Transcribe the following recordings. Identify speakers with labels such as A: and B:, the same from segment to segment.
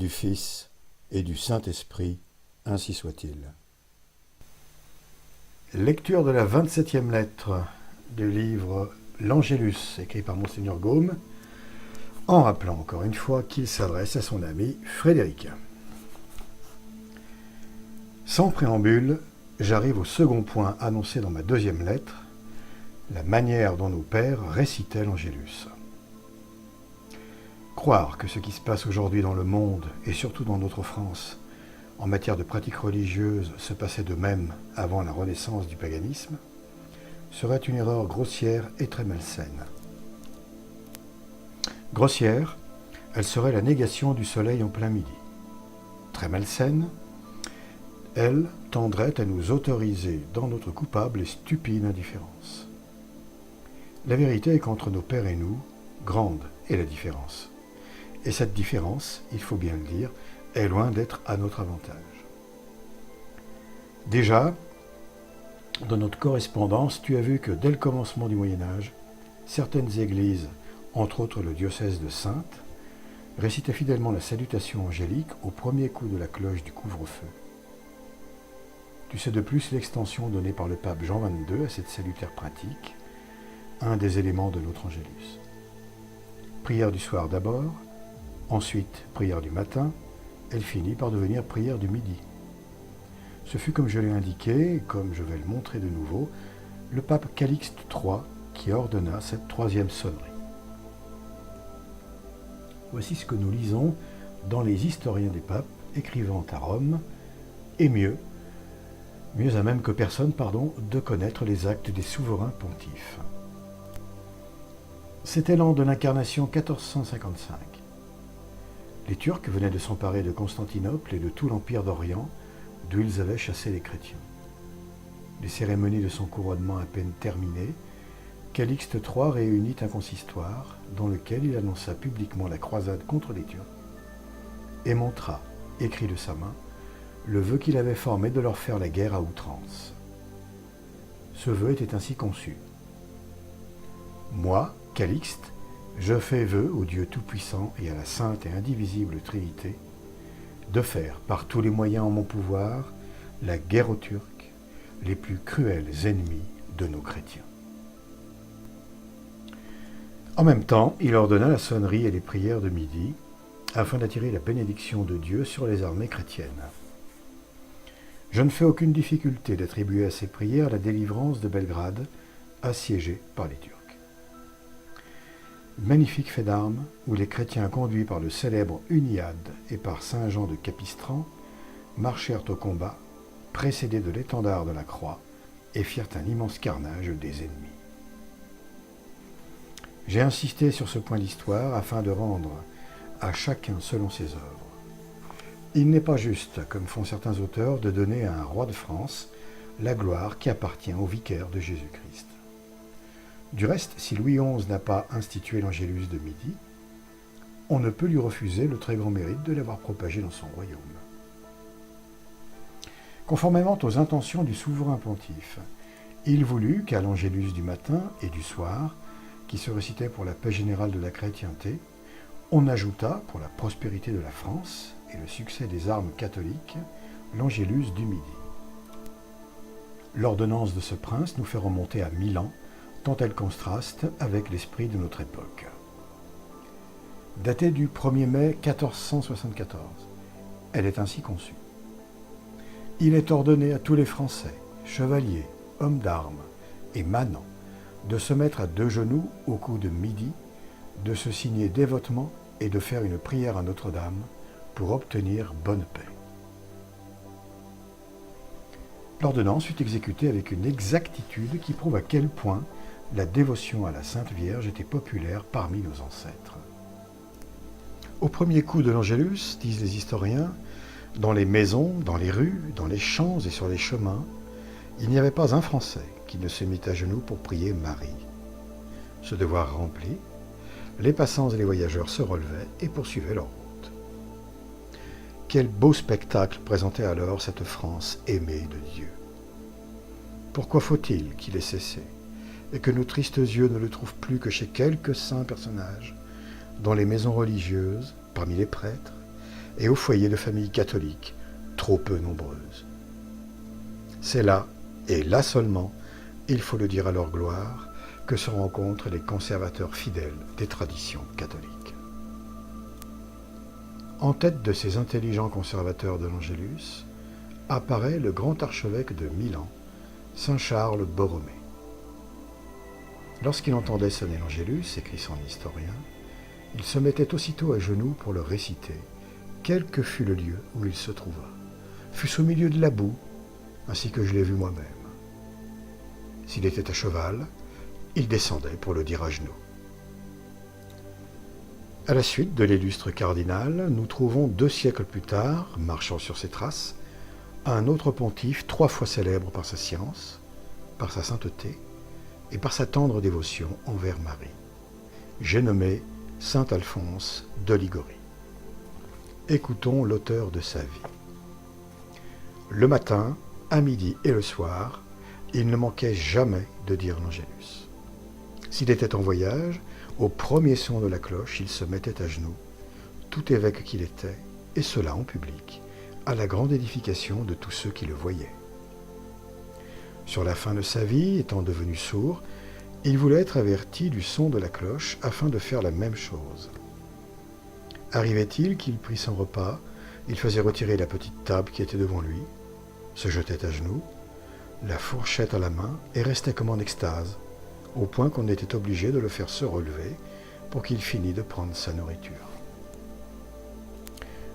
A: du Fils et du Saint-Esprit, ainsi soit-il. Lecture de la 27e lettre du livre L'Angélus, écrit par Monseigneur Gaume, en rappelant encore une fois qu'il s'adresse à son ami Frédéric. Sans préambule, j'arrive au second point annoncé dans ma deuxième lettre, la manière dont nos pères récitaient l'Angélus. Croire que ce qui se passe aujourd'hui dans le monde, et surtout dans notre France, en matière de pratiques religieuses, se passait de même avant la renaissance du paganisme, serait une erreur grossière et très malsaine. Grossière, elle serait la négation du soleil en plein midi. Très malsaine, elle tendrait à nous autoriser dans notre coupable et stupide indifférence. La vérité est qu'entre nos pères et nous, grande est la différence. Et cette différence, il faut bien le dire, est loin d'être à notre avantage. Déjà, dans notre correspondance, tu as vu que dès le commencement du Moyen-Âge, certaines églises, entre autres le diocèse de Saintes, récitaient fidèlement la salutation angélique au premier coup de la cloche du couvre-feu. Tu sais de plus l'extension donnée par le pape Jean XXII à cette salutaire pratique, un des éléments de notre Angélus. Prière du soir d'abord, ensuite prière du matin, elle finit par devenir prière du midi. Ce fut, comme je l'ai indiqué, et comme je vais le montrer de nouveau, le pape Calixte III qui ordonna cette troisième sonnerie. Voici ce que nous lisons dans les historiens des papes écrivant à Rome, et mieux à même que personne, de connaître les actes des souverains pontifes. C'était l'an de l'incarnation 1455. Les Turcs venaient de s'emparer de Constantinople et de tout l'empire d'Orient, d'où ils avaient chassé les chrétiens. Les cérémonies de son couronnement à peine terminées, Calixte III réunit un consistoire dans lequel il annonça publiquement la croisade contre les Turcs et montra, écrit de sa main, le vœu qu'il avait formé de leur faire la guerre à outrance. Ce vœu était ainsi conçu. Moi, Calixte, je fais vœu au Dieu Tout-Puissant et à la Sainte et Indivisible Trinité de faire, par tous les moyens en mon pouvoir, la guerre aux Turcs, les plus cruels ennemis de nos chrétiens. En même temps, il ordonna la sonnerie et les prières de midi, afin d'attirer la bénédiction de Dieu sur les armées chrétiennes. Je ne fais aucune difficulté d'attribuer à ces prières la délivrance de Belgrade, assiégée par les Turcs. Magnifique fait d'armes où les chrétiens conduits par le célèbre Uniade et par saint Jean de Capistran marchèrent au combat, précédés de l'étendard de la croix, et firent un immense carnage des ennemis. J'ai insisté sur ce point d'histoire afin de rendre à chacun selon ses œuvres. Il n'est pas juste, comme font certains auteurs, de donner à un roi de France la gloire qui appartient au vicaire de Jésus-Christ. Du reste, si Louis XI n'a pas institué l'Angélus de midi, on ne peut lui refuser le très grand mérite de l'avoir propagé dans son royaume. Conformément aux intentions du souverain pontife, il voulut qu'à l'Angélus du matin et du soir, qui se récitait pour la paix générale de la chrétienté, on ajoutât, pour la prospérité de la France et le succès des armes catholiques, l'Angélus du midi. L'ordonnance de ce prince nous fait remonter à 1000 ans, tant elle contraste avec l'esprit de notre époque. Datée du 1er mai 1474, elle est ainsi conçue. Il est ordonné à tous les Français, chevaliers, hommes d'armes et manants, de se mettre à 2 genoux au coup de midi, de se signer dévotement et de faire une prière à Notre-Dame pour obtenir bonne paix. L'ordonnance fut exécutée avec une exactitude qui prouve à quel point la dévotion à la Sainte Vierge était populaire parmi nos ancêtres. Au premier coup de l'Angélus, disent les historiens, dans les maisons, dans les rues, dans les champs et sur les chemins, il n'y avait pas un Français qui ne se mit à genoux pour prier Marie. Ce devoir rempli, les passants et les voyageurs se relevaient et poursuivaient leur route. Quel beau spectacle présentait alors cette France aimée de Dieu. Pourquoi faut-il qu'il ait cessé et que nos tristes yeux ne le trouvent plus que chez quelques saints personnages, dans les maisons religieuses, parmi les prêtres, et au foyer de familles catholiques, trop peu nombreuses. C'est là, et là seulement, il faut le dire à leur gloire, que se rencontrent les conservateurs fidèles des traditions catholiques. En tête de ces intelligents conservateurs de l'Angélus apparaît le grand archevêque de Milan, saint Charles Borromée. Lorsqu'il entendait sonner l'Angélus, écrit son historien, il se mettait aussitôt à genoux pour le réciter, quel que fût le lieu où il se trouva, fût-ce au milieu de la boue, ainsi que je l'ai vu moi-même. S'il était à cheval, il descendait pour le dire à genoux. À la suite de l'illustre cardinal, nous trouvons 2 siècles plus tard, marchant sur ses traces, un autre pontife 3 fois célèbre par sa science, par sa sainteté et par sa tendre dévotion envers Marie. J'ai nommé saint Alphonse de Liguori. Écoutons l'auteur de sa vie. Le matin, à midi et le soir, il ne manquait jamais de dire l'Angélus. S'il était en voyage, au premier son de la cloche, il se mettait à genoux, tout évêque qu'il était, et cela en public, à la grande édification de tous ceux qui le voyaient. Sur la fin de sa vie, étant devenu sourd, il voulait être averti du son de la cloche afin de faire la même chose. Arrivait-il qu'il prit son repas, il faisait retirer la petite table qui était devant lui, se jetait à genoux, la fourchette à la main, et restait comme en extase, au point qu'on était obligé de le faire se relever pour qu'il finît de prendre sa nourriture.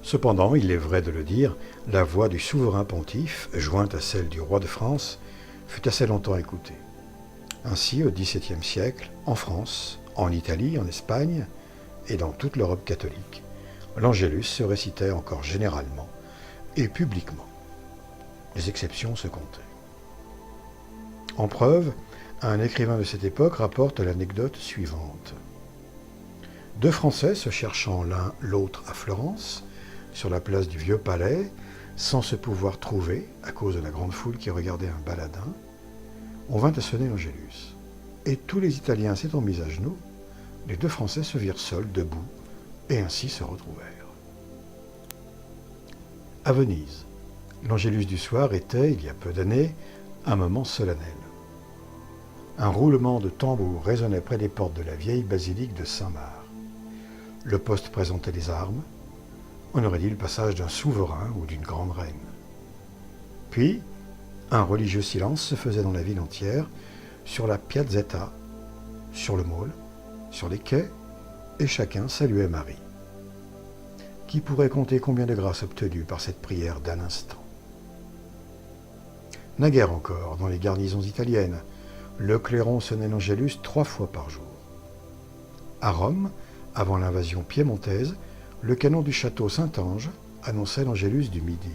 A: Cependant, il est vrai de le dire, la voix du souverain pontife, jointe à celle du roi de France, fut assez longtemps écoutée. Ainsi, au XVIIe siècle, en France, en Italie, en Espagne et dans toute l'Europe catholique, l'Angélus se récitait encore généralement et publiquement. Les exceptions se comptaient. En preuve, un écrivain de cette époque rapporte l'anecdote suivante. 2 Français se cherchant l'un l'autre à Florence, sur la place du Vieux Palais, sans se pouvoir trouver, à cause de la grande foule qui regardait un baladin, on vint à sonner l'Angélus. Et tous les Italiens s'étant mis à genoux, les 2 Français se virent seuls, debout, et ainsi se retrouvèrent. À Venise, l'Angélus du soir était, il y a peu d'années, un moment solennel. Un roulement de tambour résonnait près des portes de la vieille basilique de Saint-Marc. Le poste présentait les armes. On aurait dit le passage d'un souverain ou d'une grande reine. Puis, un religieux silence se faisait dans la ville entière, sur la Piazzetta, sur le môle, sur les quais, et chacun saluait Marie. Qui pourrait compter combien de grâces obtenues par cette prière d'un instant? Naguère encore, dans les garnisons italiennes, le clairon sonnait l'Angélus 3 fois par jour. À Rome, avant l'invasion piémontaise, le canon du château Saint-Ange annonçait l'Angélus du midi.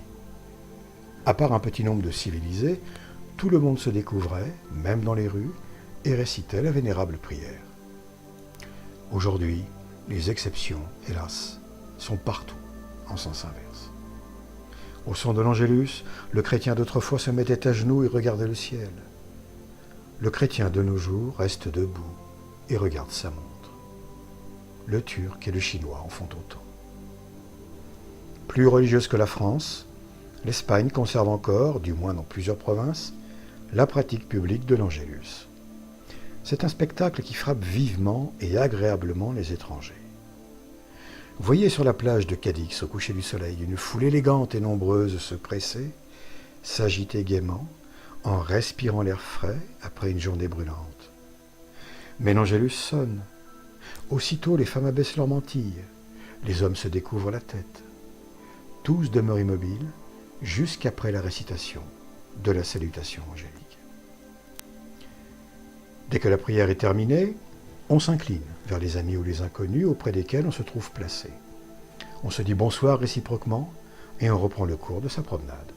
A: À part un petit nombre de civilisés, tout le monde se découvrait, même dans les rues, et récitait la vénérable prière. Aujourd'hui, les exceptions, hélas, sont partout en sens inverse. Au son de l'Angélus, le chrétien d'autrefois se mettait à genoux et regardait le ciel. Le chrétien de nos jours reste debout et regarde sa montre. Le turc et le chinois en font autant. Plus religieuse que la France, l'Espagne conserve encore, du moins dans plusieurs provinces, la pratique publique de l'Angélus. C'est un spectacle qui frappe vivement et agréablement les étrangers. Voyez sur la plage de Cadix, au coucher du soleil, une foule élégante et nombreuse se presser, s'agiter gaiement, en respirant l'air frais après une journée brûlante. Mais l'Angélus sonne. Aussitôt, les femmes abaissent leurs mantilles, les hommes se découvrent la tête. Tous demeurent immobiles jusqu'après la récitation de la salutation angélique. Dès que la prière est terminée, on s'incline vers les amis ou les inconnus auprès desquels on se trouve placé. On se dit bonsoir réciproquement et on reprend le cours de sa promenade.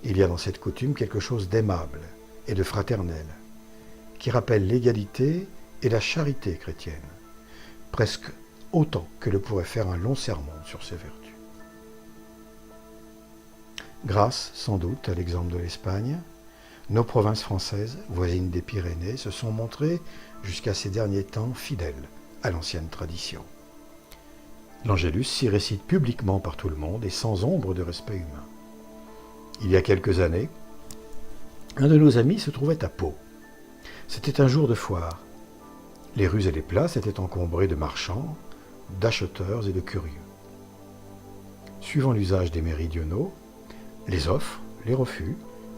A: Il y a dans cette coutume quelque chose d'aimable et de fraternel, qui rappelle l'égalité et la charité chrétienne, presque autant que le pourrait faire un long sermon sur ses vertus. Grâce, sans doute, à l'exemple de l'Espagne, nos provinces françaises, voisines des Pyrénées, se sont montrées, jusqu'à ces derniers temps, fidèles à l'ancienne tradition. L'Angélus s'y récite publiquement par tout le monde et sans ombre de respect humain. Il y a quelques années, un de nos amis se trouvait à Pau. C'était un jour de foire. Les rues et les places étaient encombrées de marchands, d'acheteurs et de curieux. Suivant l'usage des méridionaux, les offres, les refus,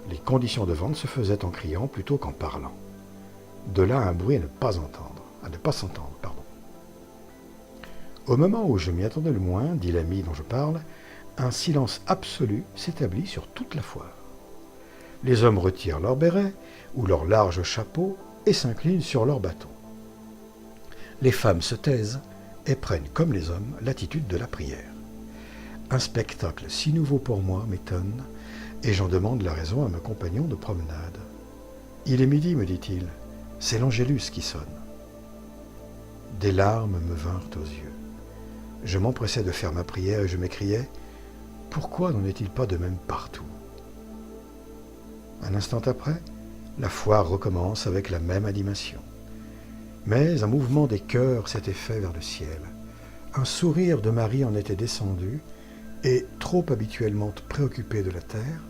A: les conditions de vente se faisaient en criant plutôt qu'en parlant. De là un bruit à ne pas s'entendre. Au moment où je m'y attendais le moins, dit l'ami dont je parle, un silence absolu s'établit sur toute la foire. Les hommes retirent leurs bérets ou leurs larges chapeaux et s'inclinent sur leurs bâtons. Les femmes se taisent et prennent, comme les hommes, l'attitude de la prière. Un spectacle si nouveau pour moi m'étonne, et j'en demande la raison à mon compagnon de promenade. « Il est midi, me dit-il, c'est l'Angélus qui sonne. » Des larmes me vinrent aux yeux. Je m'empressais de faire ma prière et je m'écriais « Pourquoi n'en est-il pas de même partout ?» Un instant après, la foire recommence avec la même animation. Mais un mouvement des cœurs s'était fait vers le ciel. Un sourire de Marie en était descendu, et, trop habituellement préoccupé de la terre,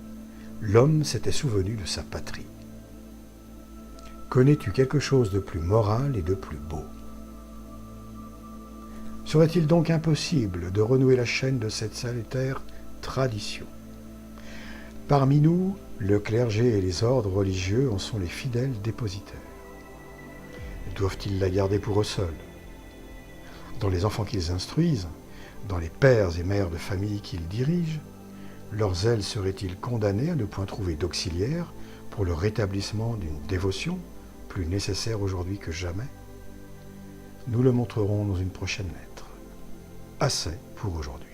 A: l'homme s'était souvenu de sa patrie. Connais-tu quelque chose de plus moral et de plus beau ? Serait-il donc impossible de renouer la chaîne de cette salutaire tradition ? Parmi nous, le clergé et les ordres religieux en sont les fidèles dépositaires. Doivent-ils la garder pour eux seuls ? Dans les enfants qu'ils instruisent, dans les pères et mères de famille qu'ils dirigent, leur zèle serait-il condamné à ne point trouver d'auxiliaire pour le rétablissement d'une dévotion plus nécessaire aujourd'hui que jamais ? Nous le montrerons dans une prochaine lettre. Assez pour aujourd'hui.